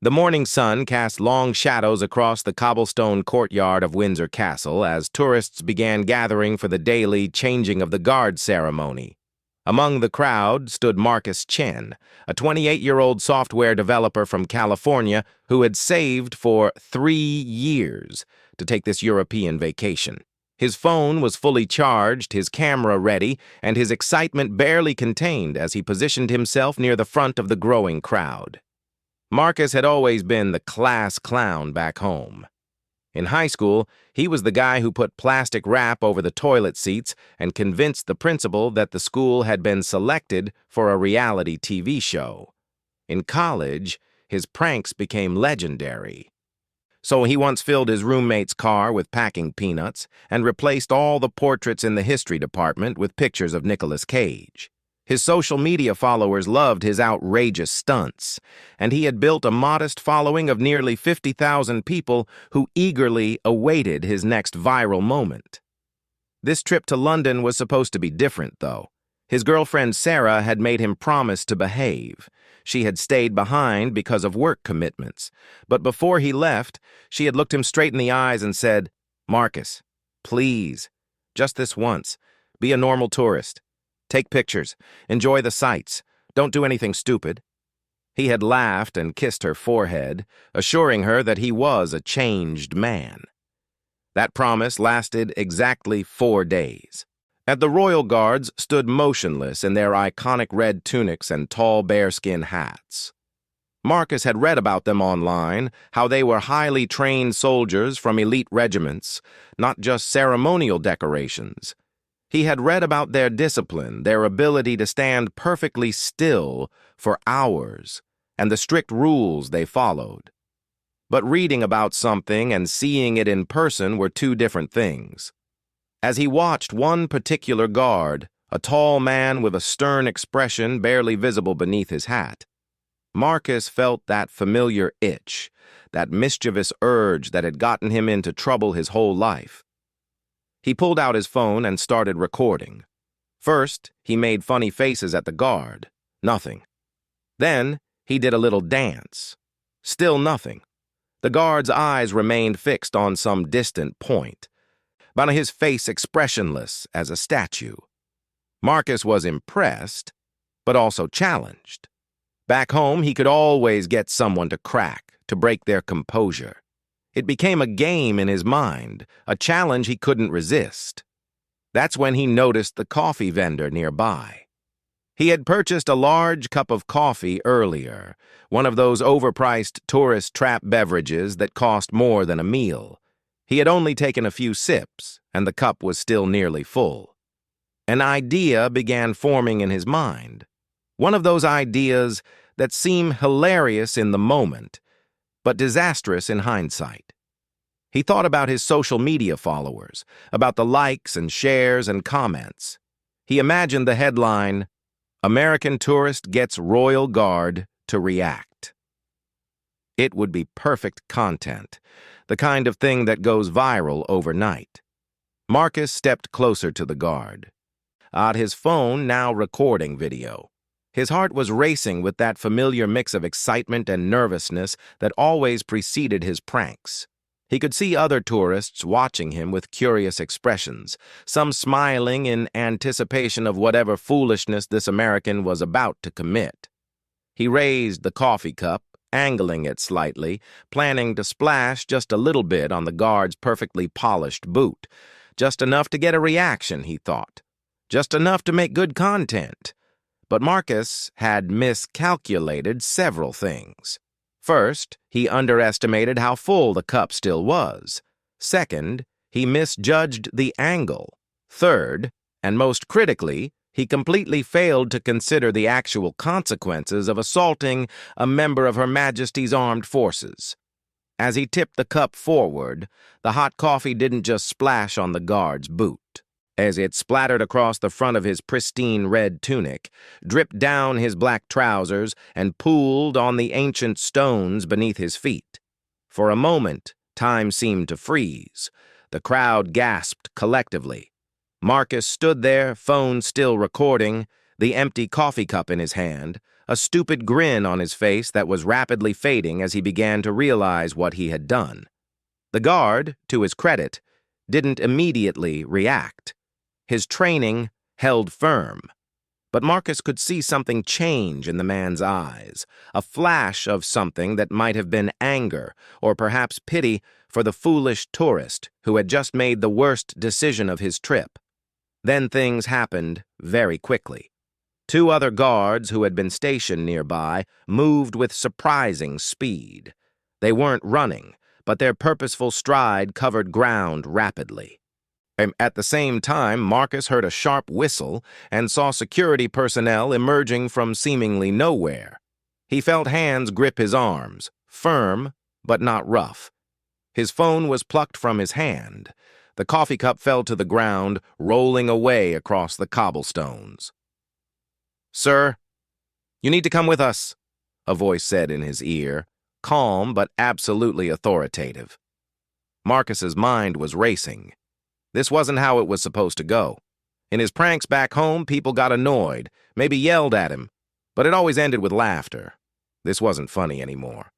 The morning sun cast long shadows across the cobblestone courtyard of Windsor Castle as tourists began gathering for the daily changing of the guard ceremony. Among the crowd stood Marcus Chen, a 28-year-old software developer from California who had saved for 3 years to take this European vacation. His phone was fully charged, his camera ready, and his excitement barely contained as he positioned himself near the front of the growing crowd. Marcus had always been the class clown back home. In high school, he was the guy who put plastic wrap over the toilet seats and convinced the principal that the school had been selected for a reality TV show. In college, his pranks became legendary. So he once filled his roommate's car with packing peanuts and replaced all the portraits in the history department with pictures of Nicolas Cage. His social media followers loved his outrageous stunts, and he had built a modest following of nearly 50,000 people who eagerly awaited his next viral moment. This trip to London was supposed to be different, though. His girlfriend Sarah had made him promise to behave. She had stayed behind because of work commitments, but before he left, she had looked him straight in the eyes and said, "Marcus, please, just this once, be a normal tourist. Take pictures, enjoy the sights, don't do anything stupid." He had laughed and kissed her forehead, assuring her that he was a changed man. That promise lasted exactly 4 days. At the Royal Guards stood motionless in their iconic red tunics and tall bearskin hats. Marcus had read about them online, how they were highly trained soldiers from elite regiments, not just ceremonial decorations. He had read about their discipline, their ability to stand perfectly still for hours, and the strict rules they followed. But reading about something and seeing it in person were two different things. As he watched one particular guard, a tall man with a stern expression barely visible beneath his hat, Marcus felt that familiar itch, that mischievous urge that had gotten him into trouble his whole life. He pulled out his phone and started recording. First, he made funny faces at the guard. Nothing. Then, he did a little dance. Still nothing. The guard's eyes remained fixed on some distant point, but his face expressionless as a statue. Marcus was impressed, but also challenged. Back home, he could always get someone to crack, to break their composure. It became a game in his mind, a challenge he couldn't resist. That's when he noticed the coffee vendor nearby. He had purchased a large cup of coffee earlier, one of those overpriced tourist trap beverages that cost more than a meal. He had only taken a few sips, and the cup was still nearly full. An idea began forming in his mind. One of those ideas that seem hilarious in the moment, but disastrous in hindsight. He thought about his social media followers, about the likes and shares and comments. He imagined the headline, "American Tourist Gets Royal Guard to React." It would be perfect content, the kind of thing that goes viral overnight. Marcus stepped closer to the guard. His phone now recording video. His heart was racing with that familiar mix of excitement and nervousness that always preceded his pranks. He could see other tourists watching him with curious expressions, some smiling in anticipation of whatever foolishness this American was about to commit. He raised the coffee cup, angling it slightly, planning to splash just a little bit on the guard's perfectly polished boot. Just enough to get a reaction, he thought. Just enough to make good content. But Marcus had miscalculated several things. First, he underestimated how full the cup still was. Second, he misjudged the angle. Third, and most critically, he completely failed to consider the actual consequences of assaulting a member of Her Majesty's Armed Forces. As he tipped the cup forward, the hot coffee didn't just splash on the guard's boot. As it splattered across the front of his pristine red tunic, dripped down his black trousers, and pooled on the ancient stones beneath his feet. For a moment, time seemed to freeze. The crowd gasped collectively. Marcus stood there, phone still recording, the empty coffee cup in his hand, a stupid grin on his face that was rapidly fading as he began to realize what he had done. The guard, to his credit, didn't immediately react. His training held firm. But Marcus could see something change in the man's eyes, a flash of something that might have been anger or perhaps pity for the foolish tourist who had just made the worst decision of his trip. Then things happened very quickly. Two other guards who had been stationed nearby moved with surprising speed. They weren't running, but their purposeful stride covered ground rapidly. At the same time, Marcus heard a sharp whistle and saw security personnel emerging from seemingly nowhere. He felt hands grip his arms, firm but not rough. His phone was plucked from his hand. The coffee cup fell to the ground, rolling away across the cobblestones. "Sir, you need to come with us," a voice said in his ear, calm but absolutely authoritative. Marcus's mind was racing. This wasn't how it was supposed to go. In his pranks back home, people got annoyed, maybe yelled at him, but it always ended with laughter. This wasn't funny anymore.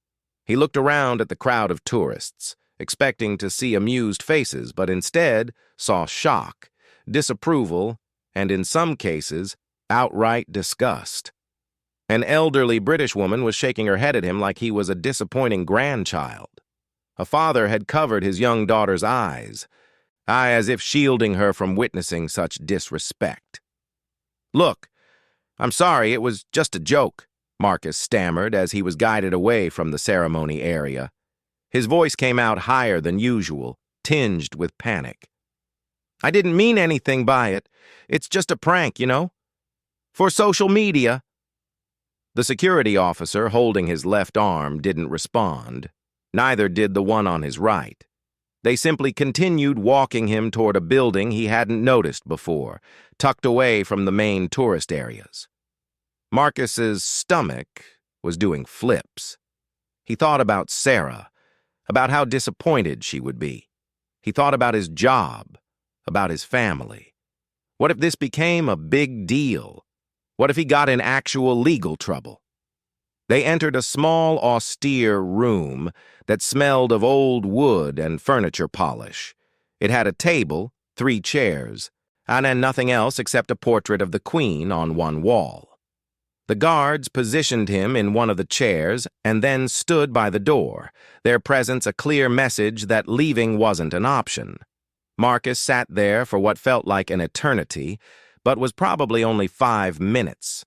He looked around at the crowd of tourists, expecting to see amused faces, but instead saw shock, disapproval, and in some cases, outright disgust. An elderly British woman was shaking her head at him like he was a disappointing grandchild. A father had covered his young daughter's eyes, as if shielding her from witnessing such disrespect. "Look, I'm sorry, it was just a joke," Marcus stammered as he was guided away from the ceremony area. His voice came out higher than usual, tinged with panic. "I didn't mean anything by it. It's just a prank, you know? For social media." The security officer holding his left arm didn't respond. Neither did the one on his right. They simply continued walking him toward a building he hadn't noticed before, tucked away from the main tourist areas. Marcus's stomach was doing flips. He thought about Sarah, about how disappointed she would be. He thought about his job, about his family. What if this became a big deal? What if he got in actual legal trouble? They entered a small, austere room that smelled of old wood and furniture polish. It had a table, 3 chairs, and nothing else except a portrait of the Queen on one wall. The guards positioned him in one of the chairs and then stood by the door, their presence a clear message that leaving wasn't an option. Marcus sat there for what felt like an eternity, but was probably only 5 minutes.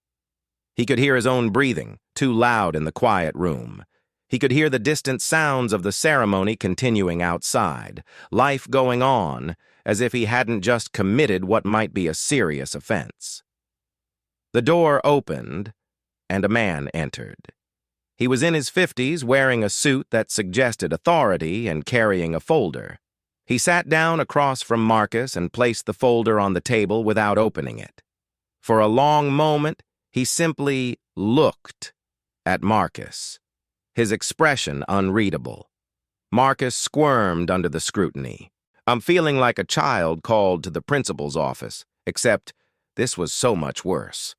He could hear his own breathing, too loud in the quiet room. He could hear the distant sounds of the ceremony continuing outside, life going on, as if he hadn't just committed what might be a serious offense. The door opened, and a man entered. He was in his 50s, wearing a suit that suggested authority and carrying a folder. He sat down across from Marcus and placed the folder on the table without opening it. For a long moment, he simply looked at Marcus, his expression unreadable. Marcus squirmed under the scrutiny. "I'm feeling like a child called to the principal's office, except this was so much worse."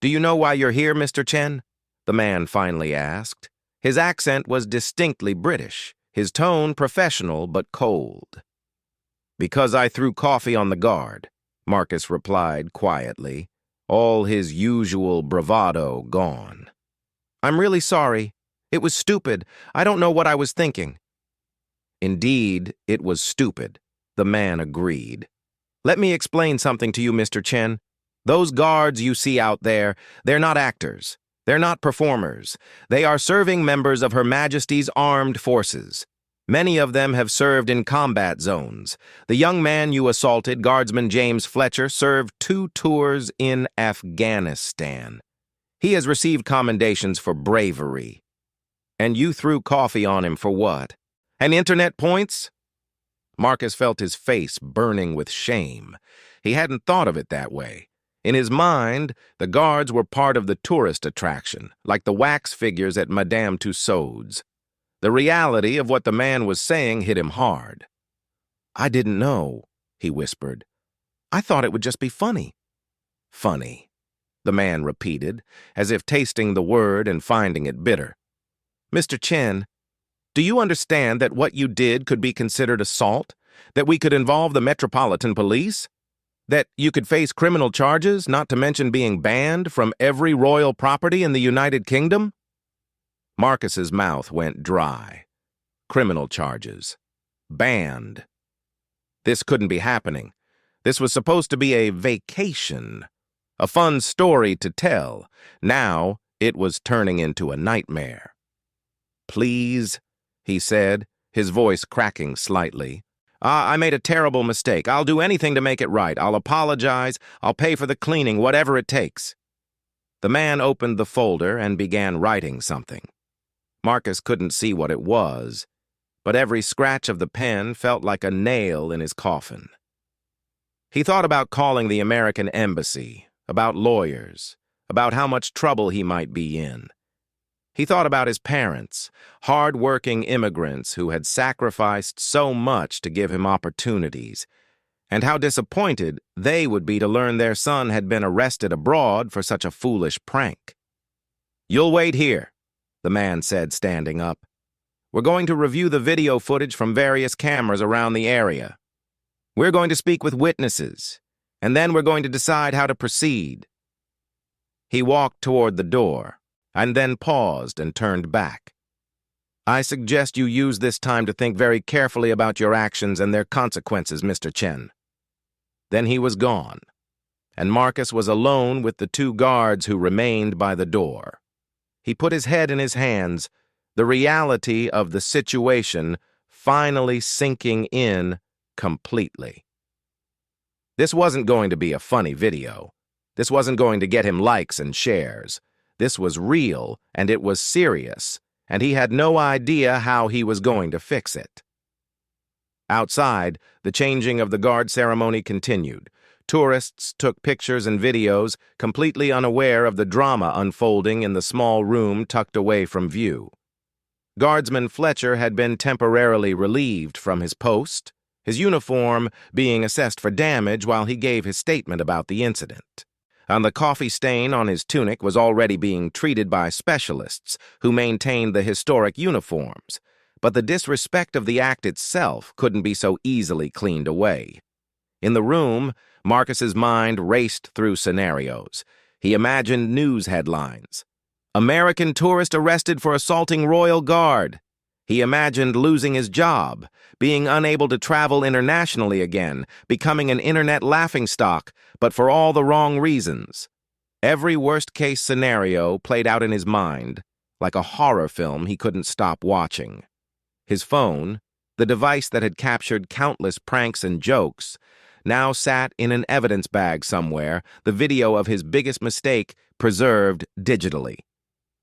"Do you know why you're here, Mr. Chen?" the man finally asked. His accent was distinctly British, his tone professional but cold. "Because I threw coffee on the guard," Marcus replied quietly, all his usual bravado gone. "I'm really sorry. It was stupid. I don't know what I was thinking." "Indeed, it was stupid," the man agreed. "Let me explain something to you, Mr. Chen. Those guards you see out there, they're not actors. They're not performers. They are serving members of Her Majesty's Armed Forces. Many of them have served in combat zones. The young man you assaulted, Guardsman James Fletcher, served 2 tours in Afghanistan. He has received commendations for bravery. And you threw coffee on him for what? And internet points?" Marcus felt his face burning with shame. He hadn't thought of it that way. In his mind, the guards were part of the tourist attraction, like the wax figures at Madame Tussauds. The reality of what the man was saying hit him hard. "I didn't know," he whispered. "I thought it would just be funny." Funny. the man repeated, as if tasting the word and finding it bitter. Mr. Chen, do you understand that what you did could be considered assault? That we could involve the Metropolitan Police? That you could face criminal charges, not to mention being banned from every royal property in the United Kingdom? Marcus's mouth went dry. Criminal charges. Banned. This couldn't be happening. This was supposed to be a vacation. A fun story to tell. Now it was turning into a nightmare. Please, he said, his voice cracking slightly. I made a terrible mistake. I'll do anything to make it right. I'll apologize. I'll pay for the cleaning, whatever it takes. The man opened the folder and began writing something. Marcus couldn't see what it was, but every scratch of the pen felt like a nail in his coffin. He thought about calling the American embassy, about lawyers, about how much trouble he might be in. He thought about his parents, hard-working immigrants who had sacrificed so much to give him opportunities, and how disappointed they would be to learn their son had been arrested abroad for such a foolish prank. "You'll wait here," the man said, standing up. "We're going to review the video footage from various cameras around the area. We're going to speak with witnesses, and then we're going to decide how to proceed." He walked toward the door, and then paused and turned back. "I suggest you use this time to think very carefully about your actions and their consequences, Mr. Chen." Then he was gone, and Marcus was alone with the two guards who remained by the door. He put his head in his hands, the reality of the situation finally sinking in completely. This wasn't going to be a funny video. This wasn't going to get him likes and shares. This was real, and it was serious, and he had no idea how he was going to fix it. Outside, the changing of the guard ceremony continued. Tourists took pictures and videos, completely unaware of the drama unfolding in the small room tucked away from view. Guardsman Fletcher had been temporarily relieved from his post, his uniform being assessed for damage while he gave his statement about the incident. And the coffee stain on his tunic was already being treated by specialists who maintained the historic uniforms, but the disrespect of the act itself couldn't be so easily cleaned away. In the room, Marcus's mind raced through scenarios. He imagined news headlines. "American tourist arrested for assaulting Royal Guard." He imagined losing his job, being unable to travel internationally again, becoming an internet laughingstock, but for all the wrong reasons. Every worst-case scenario played out in his mind, like a horror film he couldn't stop watching. His phone, the device that had captured countless pranks and jokes, now sat in an evidence bag somewhere, the video of his biggest mistake preserved digitally.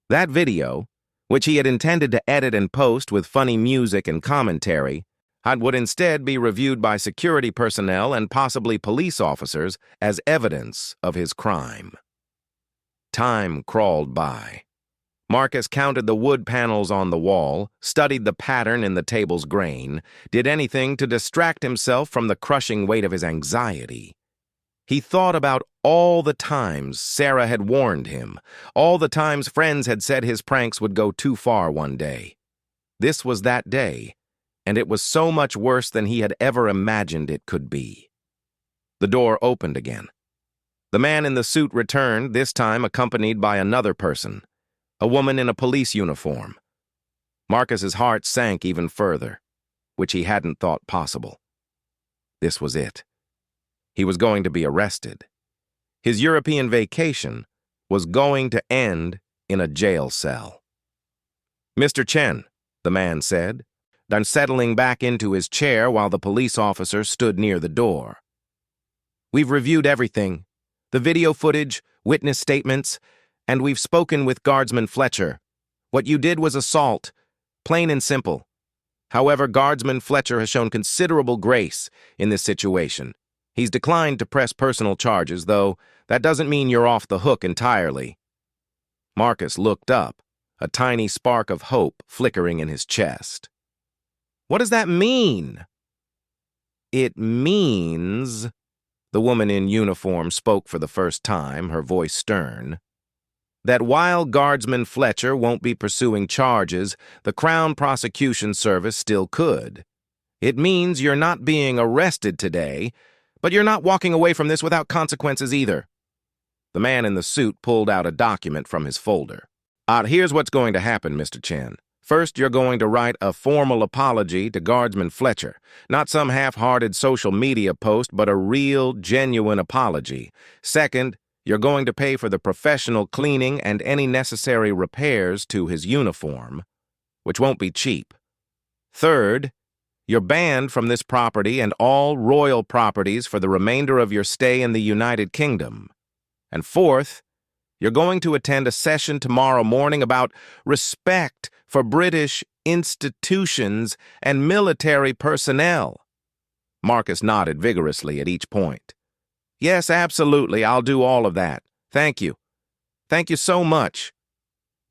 That video, which he had intended to edit and post with funny music and commentary, would instead be reviewed by security personnel and possibly police officers as evidence of his crime. Time crawled by. Marcus counted the wood panels on the wall, studied the pattern in the table's grain, did anything to distract himself from the crushing weight of his anxiety. He thought about all the times Sarah had warned him, all the times friends had said his pranks would go too far one day. This was that day, and it was so much worse than he had ever imagined it could be. The door opened again. The man in the suit returned, this time accompanied by another person, a woman in a police uniform. Marcus's heart sank even further, which he hadn't thought possible. This was it. He was going to be arrested. His European vacation was going to end in a jail cell. "Mr. Chen," the man said, then settling back into his chair while the police officer stood near the door. "We've reviewed everything, the video footage, witness statements, and we've spoken with Guardsman Fletcher. What you did was assault, plain and simple. However, Guardsman Fletcher has shown considerable grace in this situation. He's declined to press personal charges, though that doesn't mean you're off the hook entirely." Marcus looked up, a tiny spark of hope flickering in his chest. "What does that mean?" "It means," The woman in uniform spoke for the first time, her voice stern. "That while Guardsman Fletcher won't be pursuing charges, the Crown Prosecution Service still could. It means you're not being arrested today, but you're not walking away from this without consequences either." The man in the suit pulled out a document from his folder. Here's what's going to happen, Mr. Chen. First, you're going to write a formal apology to Guardsman Fletcher. Not some half-hearted social media post, but a real, genuine apology. Second, you're going to pay for the professional cleaning and any necessary repairs to his uniform, which won't be cheap. Third, you're banned from this property and all royal properties for the remainder of your stay in the United Kingdom. And fourth, you're going to attend a session tomorrow morning about respect for British institutions and military personnel. Marcus nodded vigorously at each point. "Yes, absolutely, I'll do all of that. Thank you. Thank you so much."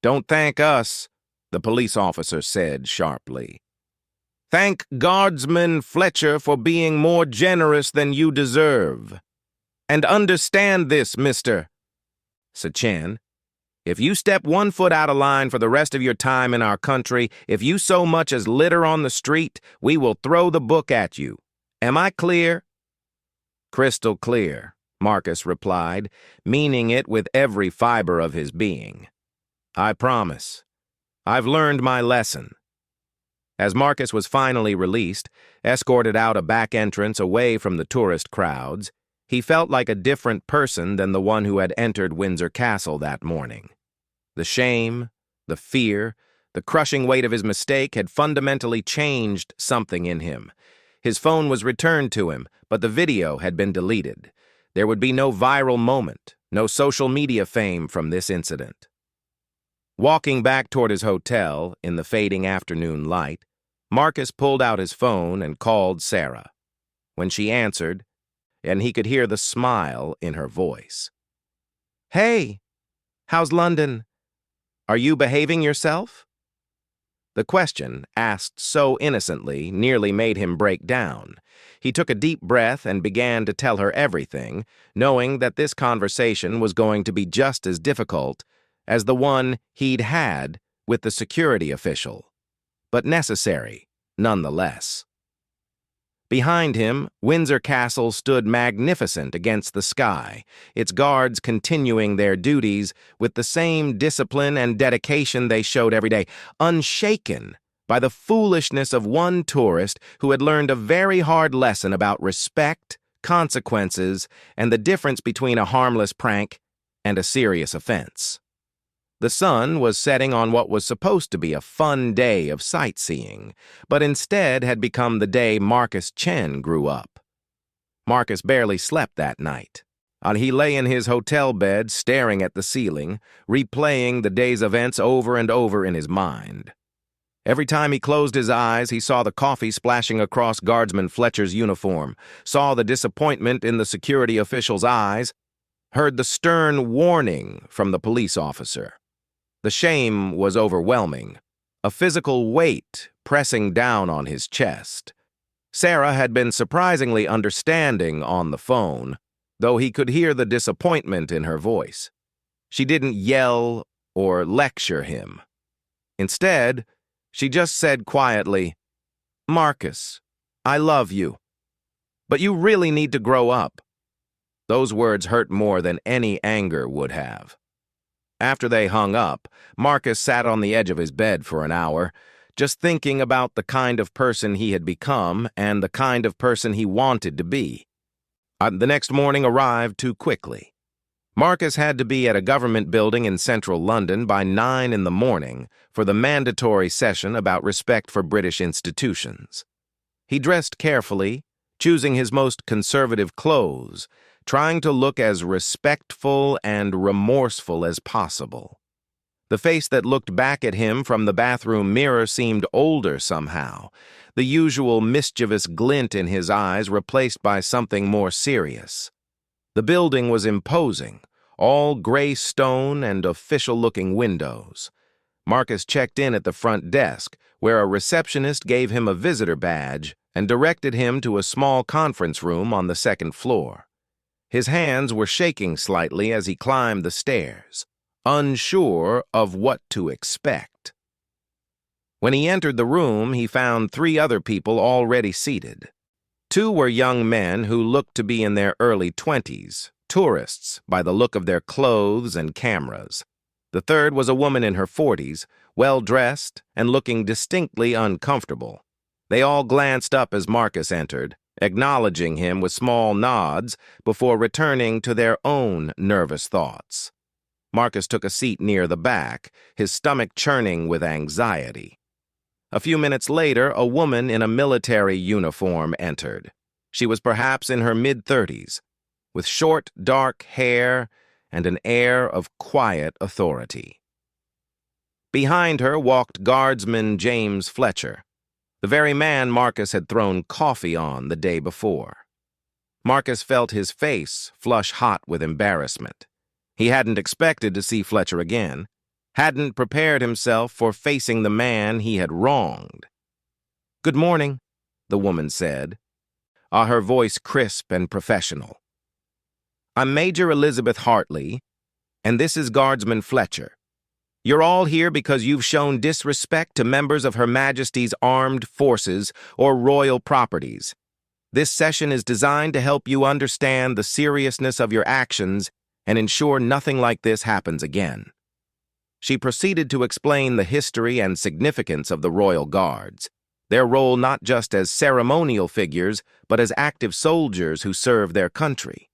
"Don't thank us," the police officer said sharply. "Thank Guardsman Fletcher for being more generous than you deserve. And understand this, Mr. Chen. If you step 1 foot out of line for the rest of your time in our country, if you so much as litter on the street, we will throw the book at you. Am I clear?" "Crystal clear," Marcus replied, meaning it with every fiber of his being. "I promise. I've learned my lesson." As Marcus was finally released, escorted out a back entrance away from the tourist crowds, he felt like a different person than the one who had entered Windsor Castle that morning. The shame, the fear, the crushing weight of his mistake had fundamentally changed something in him. His phone was returned to him, but the video had been deleted. There would be no viral moment, no social media fame from this incident. Walking back toward his hotel in the fading afternoon light, Marcus pulled out his phone and called Sarah. When she answered, and he could hear the smile in her voice. "Hey, how's London? Are you behaving yourself?" The question, asked so innocently, nearly made him break down. He took a deep breath and began to tell her everything, knowing that this conversation was going to be just as difficult as the one he'd had with the security official, but necessary, nonetheless. Behind him, Windsor Castle stood magnificent against the sky, its guards continuing their duties with the same discipline and dedication they showed every day, unshaken by the foolishness of one tourist who had learned a very hard lesson about respect, consequences, and the difference between a harmless prank and a serious offense. The sun was setting on what was supposed to be a fun day of sightseeing, but instead had become the day Marcus Chen grew up. Marcus barely slept that night. He lay in his hotel bed staring at the ceiling, replaying the day's events over and over in his mind. Every time he closed his eyes, he saw the coffee splashing across Guardsman Fletcher's uniform, saw the disappointment in the security official's eyes, heard the stern warning from the police officer. The shame was overwhelming, a physical weight pressing down on his chest. Sarah had been surprisingly understanding on the phone, though he could hear the disappointment in her voice. She didn't yell or lecture him. Instead, she just said quietly, "Marcus, I love you, but you really need to grow up." Those words hurt more than any anger would have. After they hung up, Marcus sat on the edge of his bed for an hour, just thinking about the kind of person he had become and the kind of person he wanted to be. The next morning arrived too quickly. Marcus had to be at a government building in central London by 9 in the morning for the mandatory session about respect for British institutions. He dressed carefully, choosing his most conservative clothes, trying to look as respectful and remorseful as possible. The face that looked back at him from the bathroom mirror seemed older somehow, the usual mischievous glint in his eyes replaced by something more serious. The building was imposing, all gray stone and official-looking windows. Marcus checked in at the front desk, where a receptionist gave him a visitor badge and directed him to a small conference room on the second floor. His hands were shaking slightly as he climbed the stairs, unsure of what to expect. When he entered the room, he found 3 other people already seated. 2 were young men who looked to be in their early 20s, tourists by the look of their clothes and cameras. The third was a woman in her 40s, well-dressed and looking distinctly uncomfortable. They all glanced up as Marcus entered, acknowledging him with small nods before returning to their own nervous thoughts. Marcus took a seat near the back, his stomach churning with anxiety. A few minutes later, a woman in a military uniform entered. She was perhaps in her mid-30s, with short, dark hair and an air of quiet authority. Behind her walked Guardsman James Fletcher, the very man Marcus had thrown coffee on the day before. Marcus felt his face flush hot with embarrassment. He hadn't expected to see Fletcher again, hadn't prepared himself for facing the man he had wronged. "Good morning," the woman said, her voice crisp and professional. "I'm Major Elizabeth Hartley, and this is Guardsman Fletcher. You're all here because you've shown disrespect to members of Her Majesty's Armed Forces or royal properties. This session is designed to help you understand the seriousness of your actions and ensure nothing like this happens again." She proceeded to explain the history and significance of the Royal Guards, their role not just as ceremonial figures, but as active soldiers who serve their country.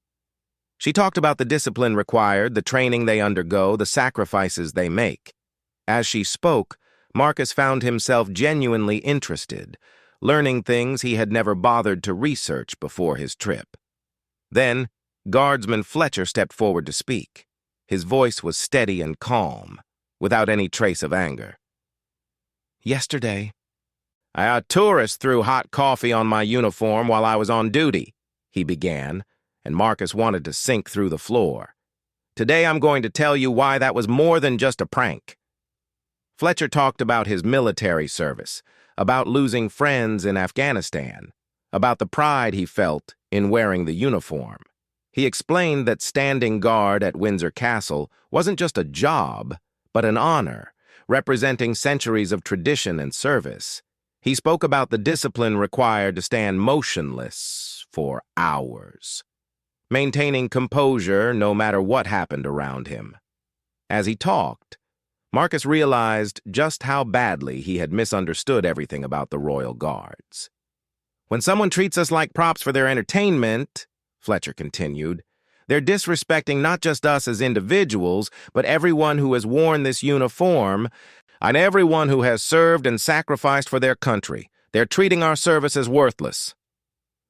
She talked about the discipline required, the training they undergo, the sacrifices they make. As she spoke, Marcus found himself genuinely interested, learning things he had never bothered to research before his trip. Then, Guardsman Fletcher stepped forward to speak. His voice was steady and calm, without any trace of anger. "Yesterday, a tourist threw hot coffee on my uniform while I was on duty," he began, and Marcus wanted to sink through the floor. "Today I'm going to tell you why that was more than just a prank." Fletcher talked about his military service, about losing friends in Afghanistan, about the pride he felt in wearing the uniform. He explained that standing guard at Windsor Castle wasn't just a job, but an honor, representing centuries of tradition and service. He spoke about the discipline required to stand motionless for hours, maintaining composure no matter what happened around him. As he talked, Marcus realized just how badly he had misunderstood everything about the Royal Guards. "When someone treats us like props for their entertainment," Fletcher continued, "they're disrespecting not just us as individuals, but everyone who has worn this uniform and everyone who has served and sacrificed for their country. They're treating our service as worthless."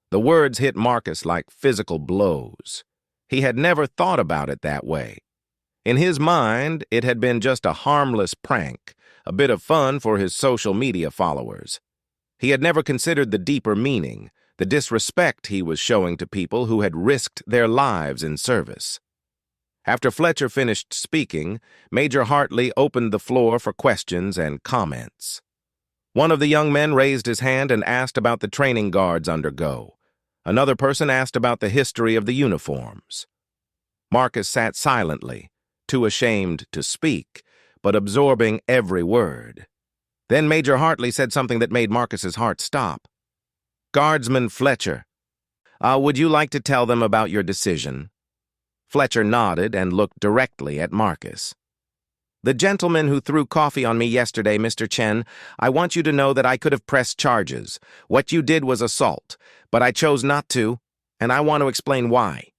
The words hit Marcus like physical blows. He had never thought about it that way. In his mind, it had been just a harmless prank, a bit of fun for his social media followers. He had never considered the deeper meaning, the disrespect he was showing to people who had risked their lives in service. After Fletcher finished speaking, Major Hartley opened the floor for questions and comments. One of the young men raised his hand and asked about the training guards undergo. Another person asked about the history of the uniforms. Marcus sat silently, too ashamed to speak, but absorbing every word. Then Major Hartley said something that made Marcus's heart stop. "Guardsman Fletcher, would you like to tell them about your decision?" Fletcher nodded and looked directly at Marcus. "The gentleman who threw coffee on me yesterday, Mr. Chen, I want you to know that I could have pressed charges. What you did was assault, but I chose not to, and I want to explain why."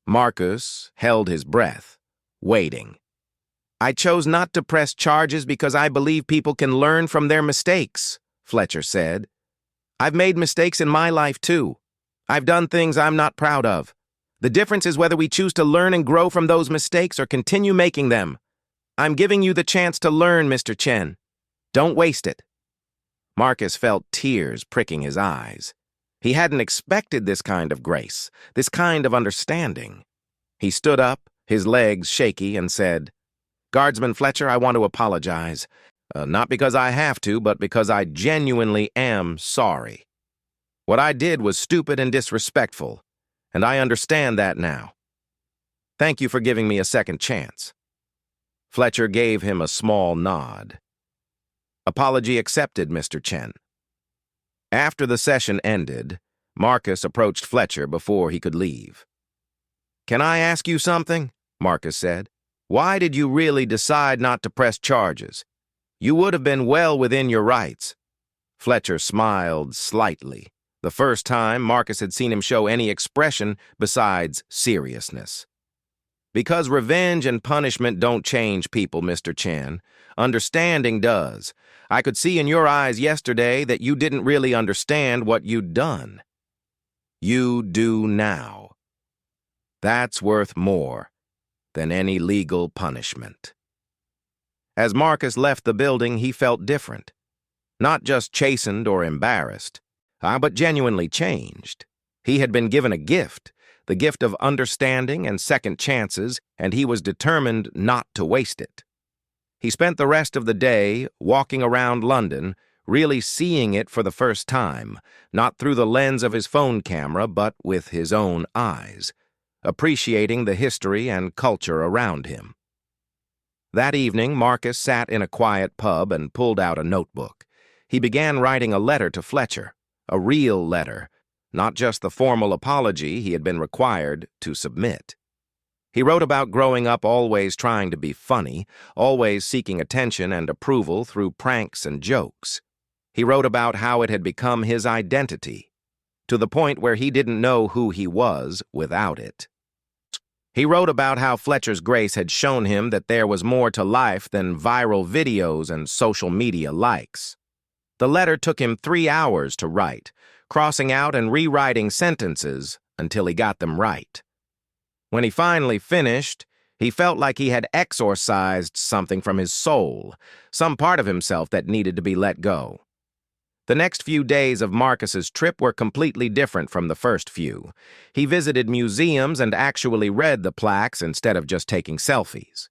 Marcus held his breath, waiting. "I chose not to press charges because I believe people can learn from their mistakes," Fletcher said. "I've made mistakes in my life, too. I've done things I'm not proud of. The difference is whether we choose to learn and grow from those mistakes or continue making them. I'm giving you the chance to learn, Mr. Chen. Don't waste it." Marcus felt tears pricking his eyes. He hadn't expected this kind of grace, this kind of understanding. He stood up, his legs shaky, and said, "Guardsman Fletcher, I want to apologize. Not because I have to, but because I genuinely am sorry. What I did was stupid and disrespectful, and I understand that now. Thank you for giving me a second chance." Fletcher gave him a small nod. "Apology accepted, Mr. Chen." After the session ended, Marcus approached Fletcher before he could leave. "Can I ask you something?" Marcus said. "Why did you really decide not to press charges? You would have been well within your rights." Fletcher smiled slightly, the first time Marcus had seen him show any expression besides seriousness. "Because revenge and punishment don't change people, Mr. Chen. Understanding does. I could see in your eyes yesterday that you didn't really understand what you'd done. You do now. That's worth more than any legal punishment." As Marcus left the building, he felt different. Not just chastened or embarrassed, but genuinely changed. He had been given a gift, the gift of understanding and second chances, and he was determined not to waste it. He spent the rest of the day walking around London, really seeing it for the first time, not through the lens of his phone camera, but with his own eyes, appreciating the history and culture around him. That evening, Marcus sat in a quiet pub and pulled out a notebook. He began writing a letter to Fletcher, a real letter, not just the formal apology he had been required to submit. He wrote about growing up always trying to be funny, always seeking attention and approval through pranks and jokes. He wrote about how it had become his identity, to the point where he didn't know who he was without it. He wrote about how Fletcher's grace had shown him that there was more to life than viral videos and social media likes. The letter took him 3 hours to write, crossing out and rewriting sentences until he got them right. When he finally finished, he felt like he had exorcised something from his soul, some part of himself that needed to be let go. The next few days of Marcus's trip were completely different from the first few. He visited museums and actually read the plaques instead of just taking selfies.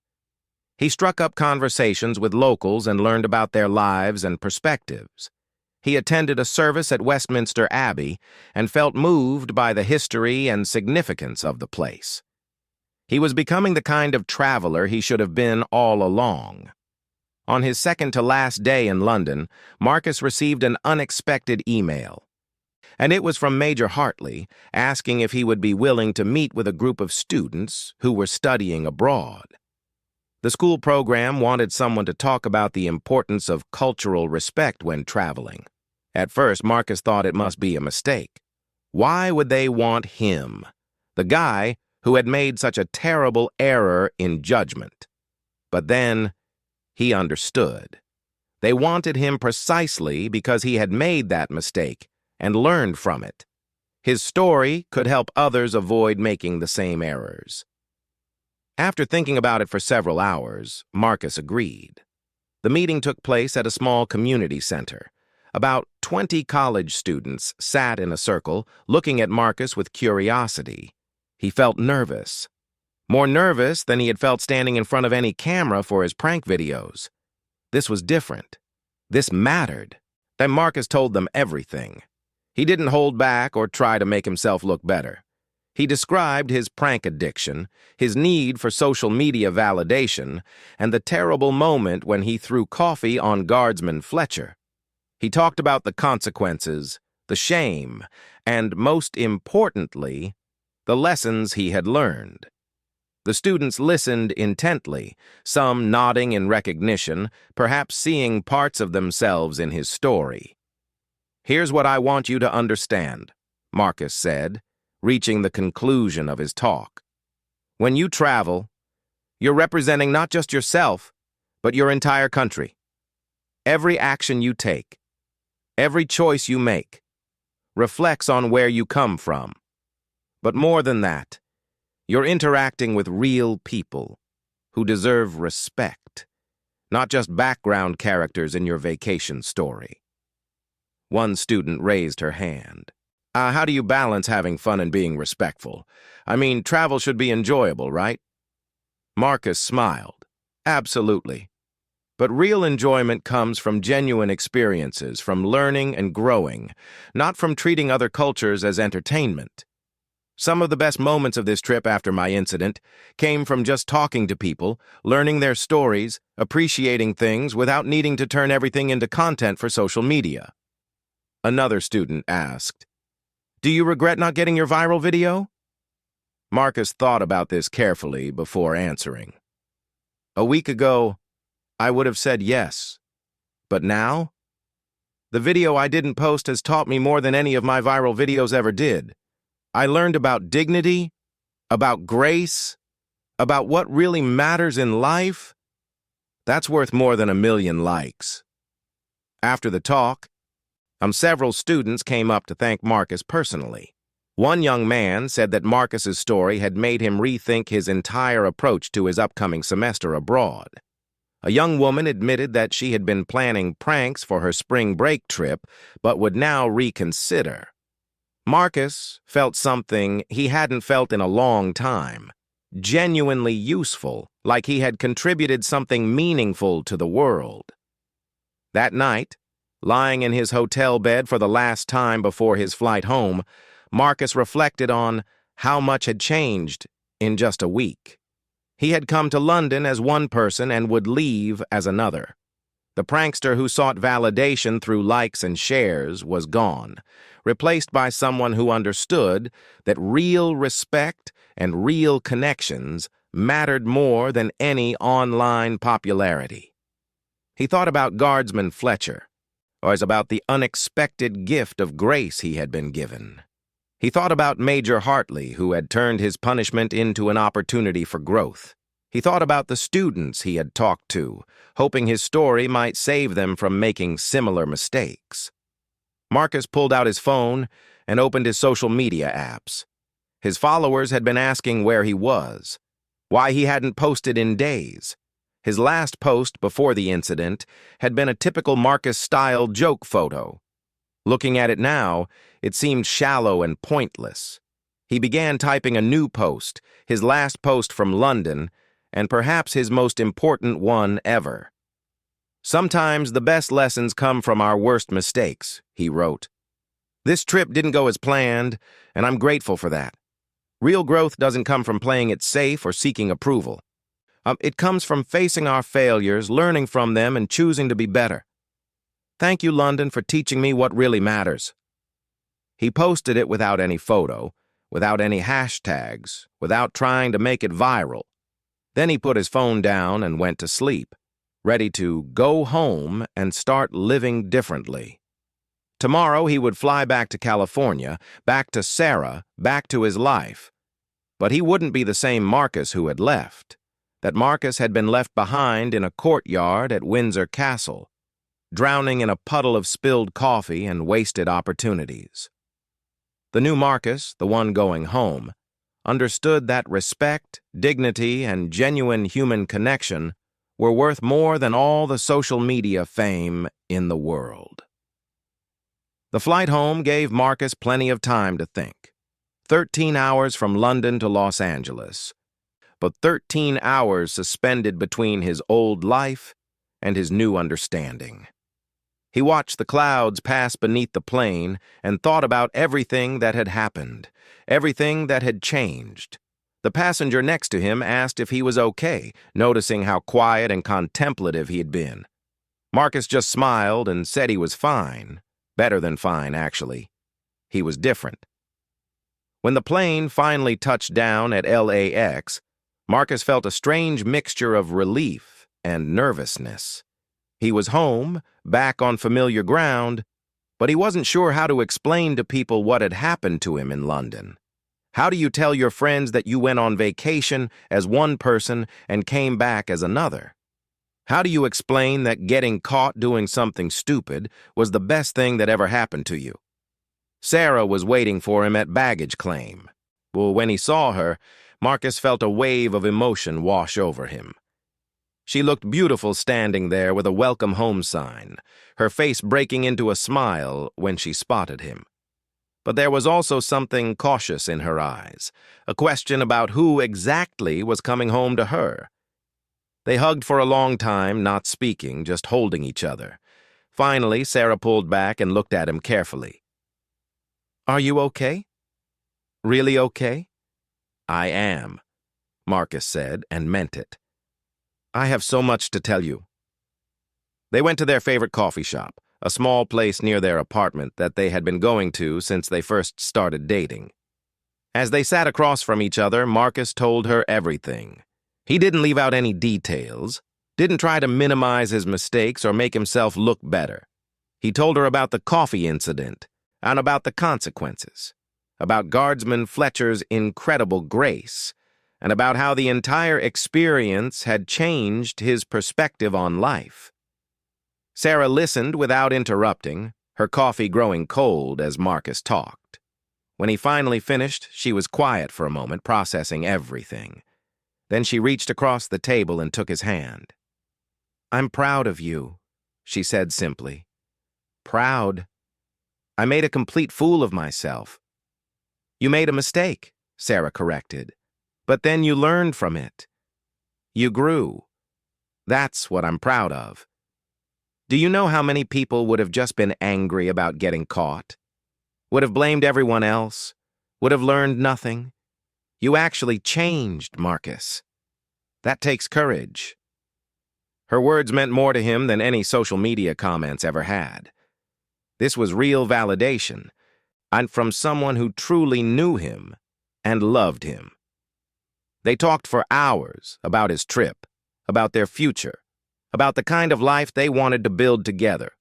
He struck up conversations with locals and learned about their lives and perspectives. He attended a service at Westminster Abbey and felt moved by the history and significance of the place. He was becoming the kind of traveler he should have been all along. On his second-to-last day in London, Marcus received an unexpected email. And it was from Major Hartley, asking if he would be willing to meet with a group of students who were studying abroad. The school program wanted someone to talk about the importance of cultural respect when traveling. At first, Marcus thought it must be a mistake. Why would they want him, the guy who had made such a terrible error in judgment? But then he understood. They wanted him precisely because he had made that mistake and learned from it. His story could help others avoid making the same errors. After thinking about it for several hours, Marcus agreed. The meeting took place at a small community center. About 20 college students sat in a circle, looking at Marcus with curiosity. He felt nervous. More nervous than he had felt standing in front of any camera for his prank videos. This was different. This mattered. And Marcus told them everything. He didn't hold back or try to make himself look better. He described his prank addiction, his need for social media validation, and the terrible moment when he threw coffee on Guardsman Fletcher. He talked about the consequences, the shame, and, most importantly, the lessons he had learned. The students listened intently, some nodding in recognition, perhaps seeing parts of themselves in his story. "Here's what I want you to understand," Marcus said, reaching the conclusion of his talk. "When you travel, you're representing not just yourself, but your entire country. Every action you take, every choice you make, reflects on where you come from. But more than that, you're interacting with real people who deserve respect, not just background characters in your vacation story." One student raised her hand. How do you balance having fun and being respectful? I mean, travel should be enjoyable, right?" Marcus smiled. "Absolutely. But real enjoyment comes from genuine experiences, from learning and growing, not from treating other cultures as entertainment." Some of the best moments of this trip after my incident came from just talking to people, learning their stories, appreciating things without needing to turn everything into content for social media. Another student asked, "Do you regret not getting your viral video?" Marcus thought about this carefully before answering. A week ago, I would have said yes. But now? The video I didn't post has taught me more than any of my viral videos ever did. I learned about dignity, about grace, about what really matters in life. That's worth more than 1,000,000 likes. After the talk, several students came up to thank Marcus personally. One young man said that Marcus's story had made him rethink his entire approach to his upcoming semester abroad. A young woman admitted that she had been planning pranks for her spring break trip, but would now reconsider. Marcus felt something he hadn't felt in a long time, genuinely useful, like he had contributed something meaningful to the world. That night, lying in his hotel bed for the last time before his flight home, Marcus reflected on how much had changed in just a week. He had come to London as one person and would leave as another. The prankster who sought validation through likes and shares was gone, replaced by someone who understood that real respect and real connections mattered more than any online popularity. He thought about Guardsman Fletcher, or as about the unexpected gift of grace he had been given. He thought about Major Hartley, who had turned his punishment into an opportunity for growth. He thought about the students he had talked to, hoping his story might save them from making similar mistakes. Marcus pulled out his phone and opened his social media apps. His followers had been asking where he was, why he hadn't posted in days. His last post before the incident had been a typical Marcus-style joke photo. Looking at it now, it seemed shallow and pointless. He began typing a new post, his last post from London, and perhaps his most important one ever. "Sometimes the best lessons come from our worst mistakes," he wrote. "This trip didn't go as planned, and I'm grateful for that. Real growth doesn't come from playing it safe or seeking approval. It comes from facing our failures, learning from them, and choosing to be better. Thank you, London, for teaching me what really matters." He posted it without any photo, without any hashtags, without trying to make it viral. Then he put his phone down and went to sleep, ready to go home and start living differently. Tomorrow he would fly back to California, back to Sarah, back to his life. But he wouldn't be the same Marcus who had left. That Marcus had been left behind in a courtyard at Windsor Castle, drowning in a puddle of spilled coffee and wasted opportunities. The new Marcus, the one going home, understood that respect, dignity, and genuine human connection were worth more than all the social media fame in the world. The flight home gave Marcus plenty of time to think. 13 hours from London to Los Angeles, but 13 hours suspended between his old life and his new understanding. He watched the clouds pass beneath the plane and thought about everything that had happened, everything that had changed. The passenger next to him asked if he was okay, noticing how quiet and contemplative he had been. Marcus just smiled and said he was fine. Better than fine, actually. He was different. When the plane finally touched down at LAX, Marcus felt a strange mixture of relief and nervousness. He was home, back on familiar ground, but he wasn't sure how to explain to people what had happened to him in London. How do you tell your friends that you went on vacation as one person and came back as another? How do you explain that getting caught doing something stupid was the best thing that ever happened to you? Sarah was waiting for him at baggage claim. Well, when he saw her, Marcus felt a wave of emotion wash over him. She looked beautiful standing there with a welcome home sign, her face breaking into a smile when she spotted him. But there was also something cautious in her eyes, a question about who exactly was coming home to her. They hugged for a long time, not speaking, just holding each other. Finally, Sarah pulled back and looked at him carefully. "Are you okay?" really okay?" "I am," Marcus said, and meant it. "I have so much to tell you." They went to their favorite coffee shop, a small place near their apartment that they had been going to since they first started dating. As they sat across from each other, Marcus told her everything. He didn't leave out any details, didn't try to minimize his mistakes or make himself look better. He told her about the coffee incident and about the consequences, about Guardsman Fletcher's incredible grace, and about how the entire experience had changed his perspective on life. Sarah listened without interrupting, her coffee growing cold as Marcus talked. When he finally finished, she was quiet for a moment, processing everything. Then she reached across the table and took his hand. "I'm proud of you," she said simply. "Proud? I made a complete fool of myself." "You made a mistake," Sarah corrected. "But then you learned from it. You grew. That's what I'm proud of. Do you know how many people would have just been angry about getting caught? Would have blamed everyone else? Would have learned nothing? You actually changed, Marcus. That takes courage." Her words meant more to him than any social media comments ever had. This was real validation, and from someone who truly knew him and loved him. They talked for hours about his trip, about their future, about the kind of life they wanted to build together.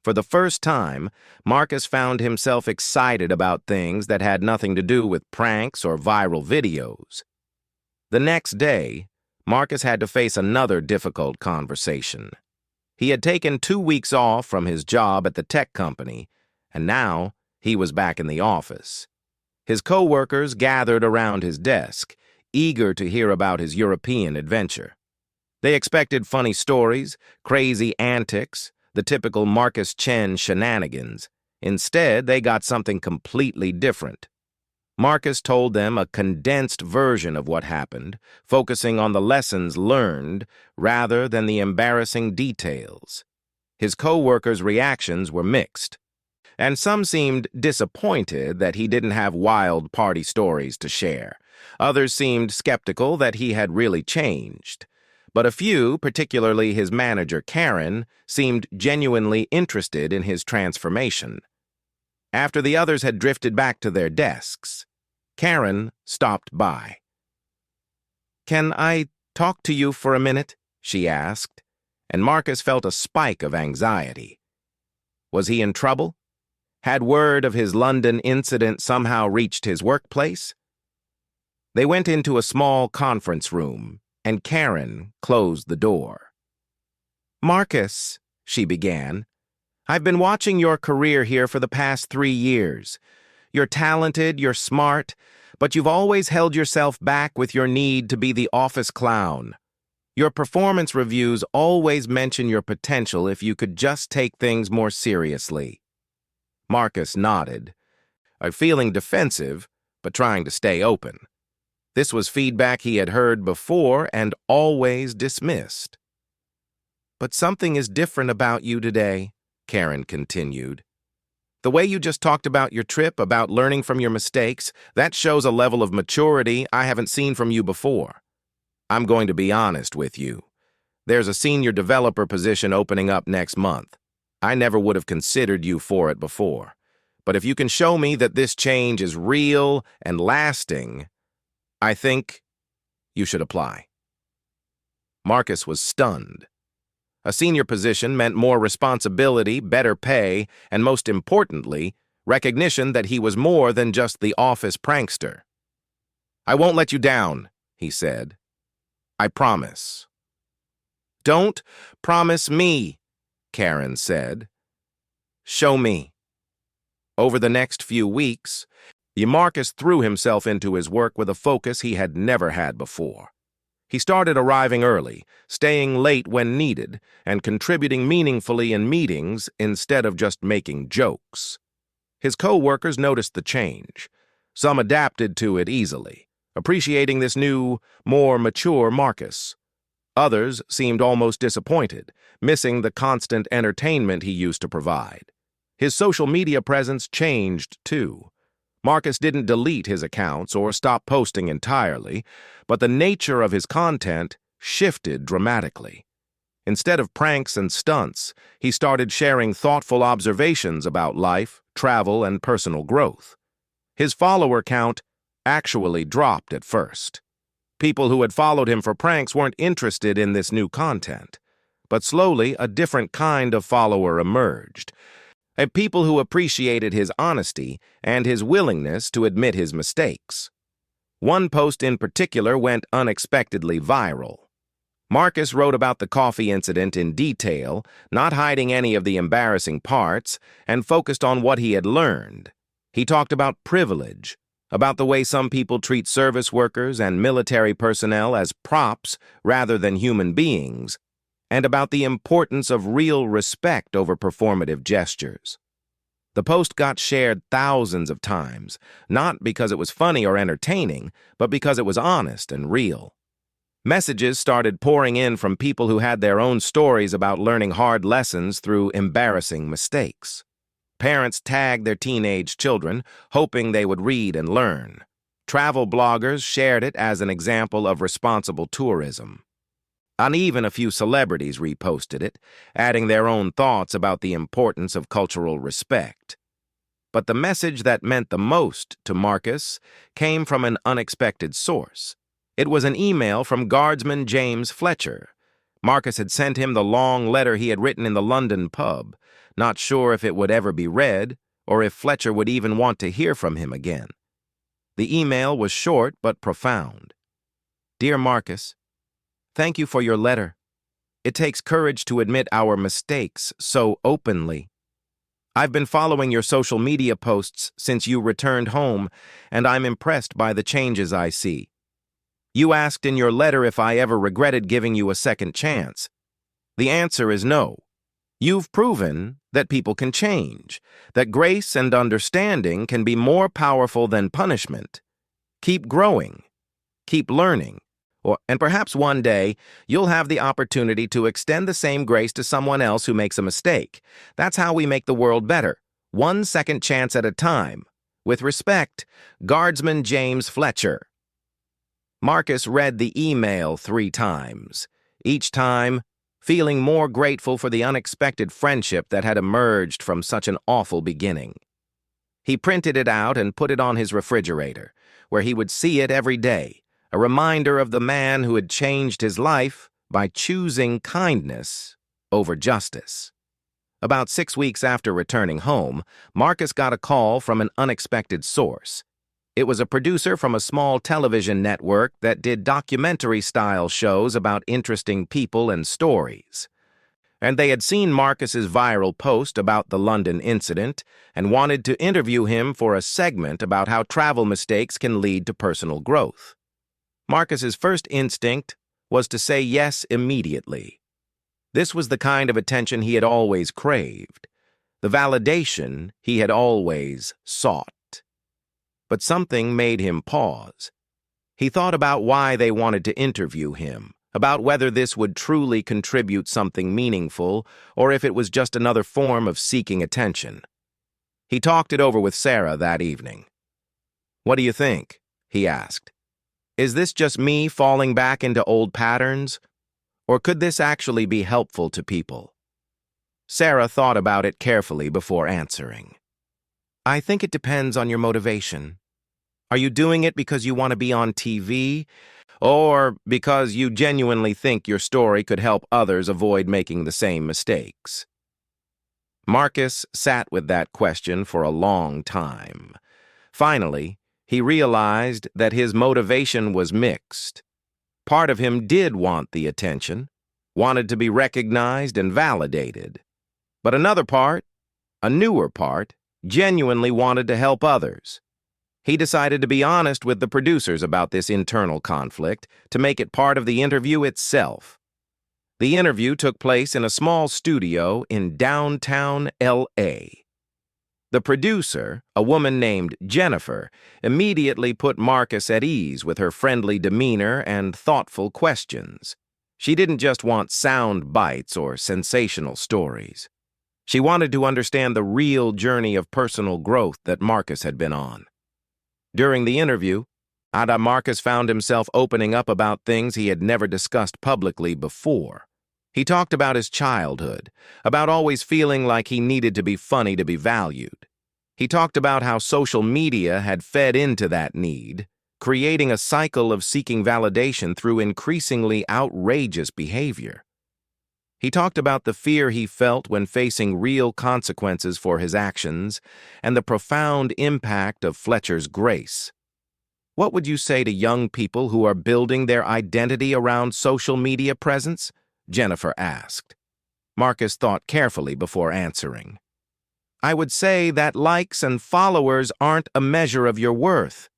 For the first time, Marcus found himself excited about things that had nothing to do with pranks or viral videos. The next day, Marcus had to face another difficult conversation. He had taken 2 weeks off from his job at the tech company, and now he was back in the office. His co-workers gathered around his desk, eager to hear about his European adventure. They expected funny stories, crazy antics, the typical Marcus Chen shenanigans. Instead, they got something completely different. Marcus told them a condensed version of what happened, focusing on the lessons learned rather than the embarrassing details. His co-workers' reactions were mixed, and some seemed disappointed that he didn't have wild party stories to share. Others seemed skeptical that he had really changed. But a few, particularly his manager Karen, seemed genuinely interested in his transformation. After the others had drifted back to their desks, Karen stopped by. "Can I talk to you for a minute?" she asked, and Marcus felt a spike of anxiety. Was he in trouble? Had word of his London incident somehow reached his workplace? They went into a small conference room, and Karen closed the door. "Marcus," she began, "I've been watching your career here for the past 3 years. You're talented, you're smart, but you've always held yourself back with your need to be the office clown. Your performance reviews always mention your potential if you could just take things more seriously." Marcus nodded, feeling defensive, but trying to stay open. This was feedback he had heard before and always dismissed. "But something is different about you today," Karen continued. "The way you just talked about your trip, about learning from your mistakes, that shows a level of maturity I haven't seen from you before. I'm going to be honest with you. There's a senior developer position opening up next month. I never would have considered you for it before. But if you can show me that this change is real and lasting, I think you should apply." Marcus was stunned. A senior position meant more responsibility, better pay, and most importantly, recognition that he was more than just the office prankster. "I won't let you down," he said. "I promise." "Don't promise me," Karen said. "Show me." Over the next few weeks, Marcus threw himself into his work with a focus he had never had before. He started arriving early, staying late when needed, and contributing meaningfully in meetings instead of just making jokes. His co-workers noticed the change. Some adapted to it easily, appreciating this new, more mature Marcus. Others seemed almost disappointed, missing the constant entertainment he used to provide. His social media presence changed, too. Marcus didn't delete his accounts or stop posting entirely, but the nature of his content shifted dramatically. Instead of pranks and stunts, he started sharing thoughtful observations about life, travel, and personal growth. His follower count actually dropped at first. People who had followed him for pranks weren't interested in this new content. But slowly, a different kind of follower emerged. People who appreciated his honesty and his willingness to admit his mistakes. One post in particular went unexpectedly viral. Marcus wrote about the coffee incident in detail, not hiding any of the embarrassing parts, and focused on what he had learned. He talked about privilege, about the way some people treat service workers and military personnel as props rather than human beings, and about the importance of real respect over performative gestures. The post got shared thousands of times, not because it was funny or entertaining, but because it was honest and real. Messages started pouring in from people who had their own stories about learning hard lessons through embarrassing mistakes. Parents tagged their teenage children, hoping they would read and learn. Travel bloggers shared it as an example of responsible tourism. And even a few celebrities reposted it, adding their own thoughts about the importance of cultural respect. But the message that meant the most to Marcus came from an unexpected source. It was an email from Guardsman James Fletcher. Marcus had sent him the long letter he had written in the London pub, not sure if it would ever be read or if Fletcher would even want to hear from him again. The email was short but profound. Dear Marcus, thank you for your letter. It takes courage to admit our mistakes so openly. I've been following your social media posts since you returned home, and I'm impressed by the changes I see. You asked in your letter if I ever regretted giving you a second chance. The answer is no. You've proven that people can change, that grace and understanding can be more powerful than punishment. Keep growing. Keep learning. And perhaps one day, you'll have the opportunity to extend the same grace to someone else who makes a mistake. That's how we make the world better, one second chance at a time. With respect, Guardsman James Fletcher. Marcus read the email 3 times, each time feeling more grateful for the unexpected friendship that had emerged from such an awful beginning. He printed it out and put it on his refrigerator, where he would see it every day, a reminder of the man who had changed his life by choosing kindness over justice. About 6 weeks after returning home, Marcus got a call from an unexpected source. It was a producer from a small television network that did documentary-style shows about interesting people and stories. And they had seen Marcus's viral post about the London incident and wanted to interview him for a segment about how travel mistakes can lead to personal growth. Marcus's first instinct was to say yes immediately. This was the kind of attention he had always craved, the validation he had always sought. But something made him pause. He thought about why they wanted to interview him, about whether this would truly contribute something meaningful or if it was just another form of seeking attention. He talked it over with Sarah that evening. "What do you think?" he asked. "Is this just me falling back into old patterns? Or could this actually be helpful to people?" Sarah thought about it carefully before answering. "I think it depends on your motivation. Are you doing it because you want to be on TV, or because you genuinely think your story could help others avoid making the same mistakes?" Marcus sat with that question for a long time. Finally, he realized that his motivation was mixed. Part of him did want the attention, wanted to be recognized and validated. But another part, a newer part, genuinely wanted to help others. He decided to be honest with the producers about this internal conflict, to make it part of the interview itself. The interview took place in a small studio in downtown L.A. The producer, a woman named Jennifer, immediately put Marcus at ease with her friendly demeanor and thoughtful questions. She didn't just want sound bites or sensational stories. She wanted to understand the real journey of personal growth that Marcus had been on. During the interview, Ada Marcus found himself opening up about things he had never discussed publicly before. He talked about his childhood, about always feeling like he needed to be funny to be valued. He talked about how social media had fed into that need, creating a cycle of seeking validation through increasingly outrageous behavior. He talked about the fear he felt when facing real consequences for his actions and the profound impact of Fletcher's grace. What would you say to young people who are building their identity around social media presence? Jennifer asked. Marcus thought carefully before answering. I would say that likes and followers aren't a measure of your worth.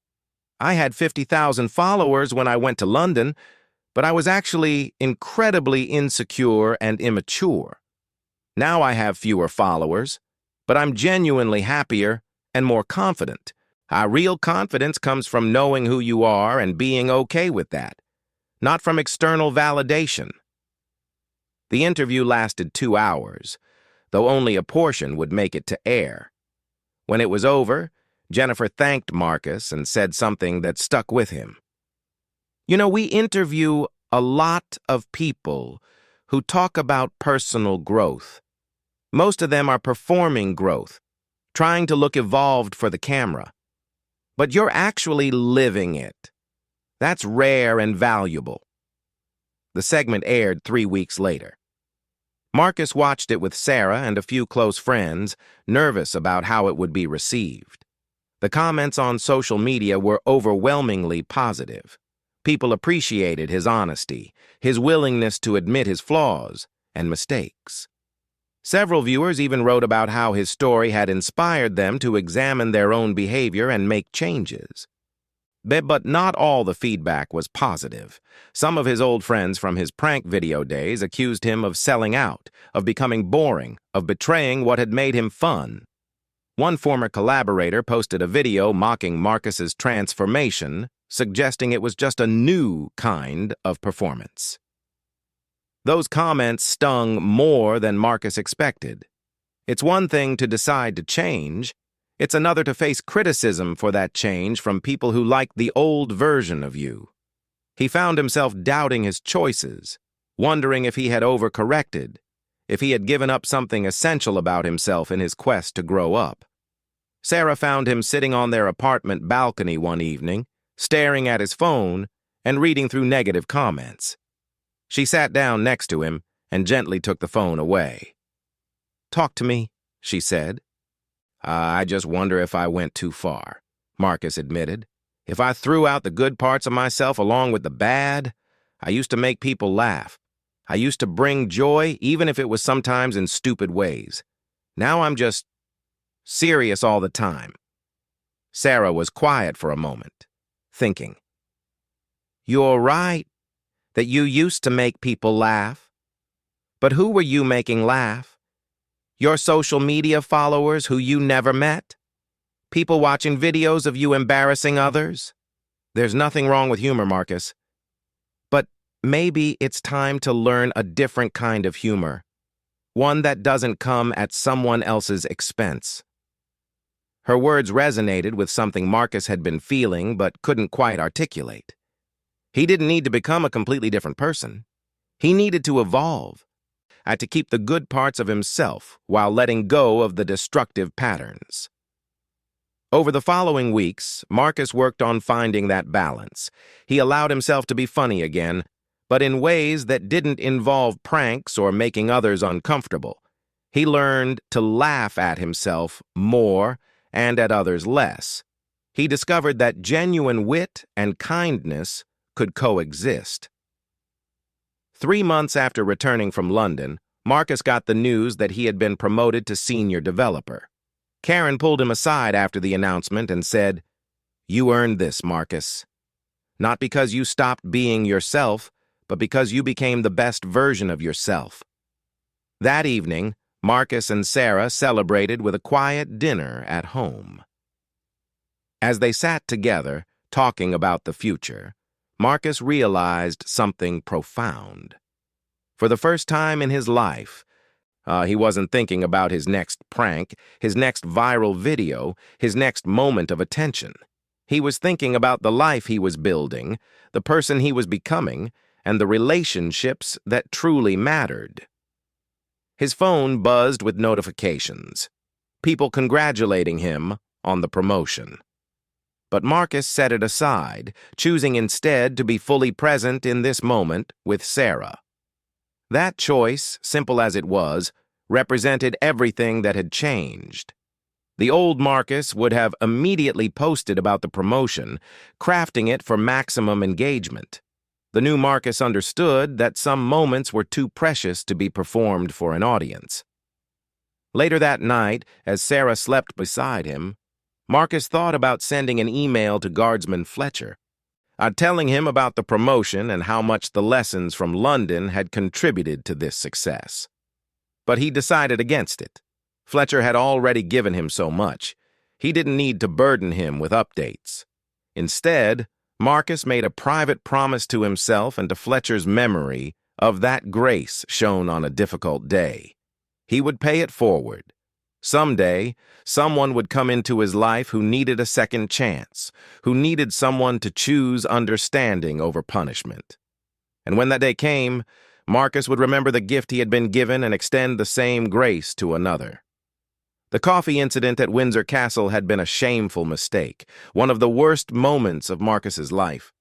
I had 50,000 followers when I went to London, but I was actually incredibly insecure and immature. Now I have fewer followers, but I'm genuinely happier and more confident. Our real confidence comes from knowing who you are and being okay with that, not from external validation. The interview lasted 2 hours, though only a portion would make it to air. When it was over, Jennifer thanked Marcus and said something that stuck with him. You know, we interview a lot of people who talk about personal growth. Most of them are performing growth, trying to look evolved for the camera. But you're actually living it. That's rare and valuable. The segment aired 3 weeks later. Marcus watched it with Sarah and a few close friends, nervous about how it would be received. The comments on social media were overwhelmingly positive. People appreciated his honesty, his willingness to admit his flaws and mistakes. Several viewers even wrote about how his story had inspired them to examine their own behavior and make changes. But not all the feedback was positive. Some of his old friends from his prank video days accused him of selling out, of becoming boring, of betraying what had made him fun. One former collaborator posted a video mocking Marcus's transformation, suggesting it was just a new kind of performance. Those comments stung more than Marcus expected. It's one thing to decide to change. It's another to face criticism for that change from people who like the old version of you. He found himself doubting his choices, wondering if he had overcorrected, if he had given up something essential about himself in his quest to grow up. Sarah found him sitting on their apartment balcony one evening, staring at his phone and reading through negative comments. She sat down next to him and gently took the phone away. "Talk to me," she said. I just wonder if I went too far," Marcus admitted. "If I threw out the good parts of myself along with the bad, I used to make people laugh. I used to bring joy, even if it was sometimes in stupid ways. Now I'm just serious all the time." Sarah was quiet for a moment, thinking. "You're right that you used to make people laugh. But who were you making laugh? Your social media followers who you never met? People watching videos of you embarrassing others? There's nothing wrong with humor, Marcus. But maybe it's time to learn a different kind of humor, one that doesn't come at someone else's expense." Her words resonated with something Marcus had been feeling but couldn't quite articulate. He didn't need to become a completely different person. He needed to evolve, to keep the good parts of himself while letting go of the destructive patterns. Over the following weeks, Marcus worked on finding that balance. He allowed himself to be funny again, but in ways that didn't involve pranks or making others uncomfortable. He learned to laugh at himself more and at others less. He discovered that genuine wit and kindness could coexist. 3 months after returning from London, Marcus got the news that he had been promoted to senior developer. Karen pulled him aside after the announcement and said, "You earned this, Marcus. Not because you stopped being yourself, but because you became the best version of yourself." That evening, Marcus and Sarah celebrated with a quiet dinner at home. As they sat together, talking about the future, Marcus realized something profound. For the first time in his life, he wasn't thinking about his next prank, his next viral video, his next moment of attention. He was thinking about the life he was building, the person he was becoming, and the relationships that truly mattered. His phone buzzed with notifications, people congratulating him on the promotion. But Marcus set it aside, choosing instead to be fully present in this moment with Sarah. That choice, simple as it was, represented everything that had changed. The old Marcus would have immediately posted about the promotion, crafting it for maximum engagement. The new Marcus understood that some moments were too precious to be performed for an audience. Later that night, as Sarah slept beside him, Marcus thought about sending an email to Guardsman Fletcher, telling him about the promotion and how much the lessons from London had contributed to this success. But he decided against it. Fletcher had already given him so much. He didn't need to burden him with updates. Instead, Marcus made a private promise to himself and to Fletcher's memory of that grace shown on a difficult day. He would pay it forward. Someday, someone would come into his life who needed a second chance, who needed someone to choose understanding over punishment. And when that day came, Marcus would remember the gift he had been given and extend the same grace to another. The coffee incident at Windsor Castle had been a shameful mistake, one of the worst moments of Marcus's life.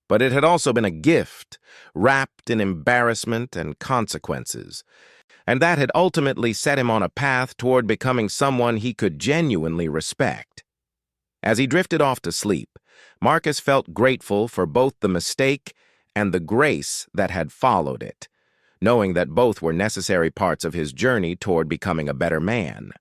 But it had also been a gift, wrapped in embarrassment and consequences, and that had ultimately set him on a path toward becoming someone he could genuinely respect. As he drifted off to sleep, Marcus felt grateful for both the mistake and the grace that had followed it, knowing that both were necessary parts of his journey toward becoming a better man.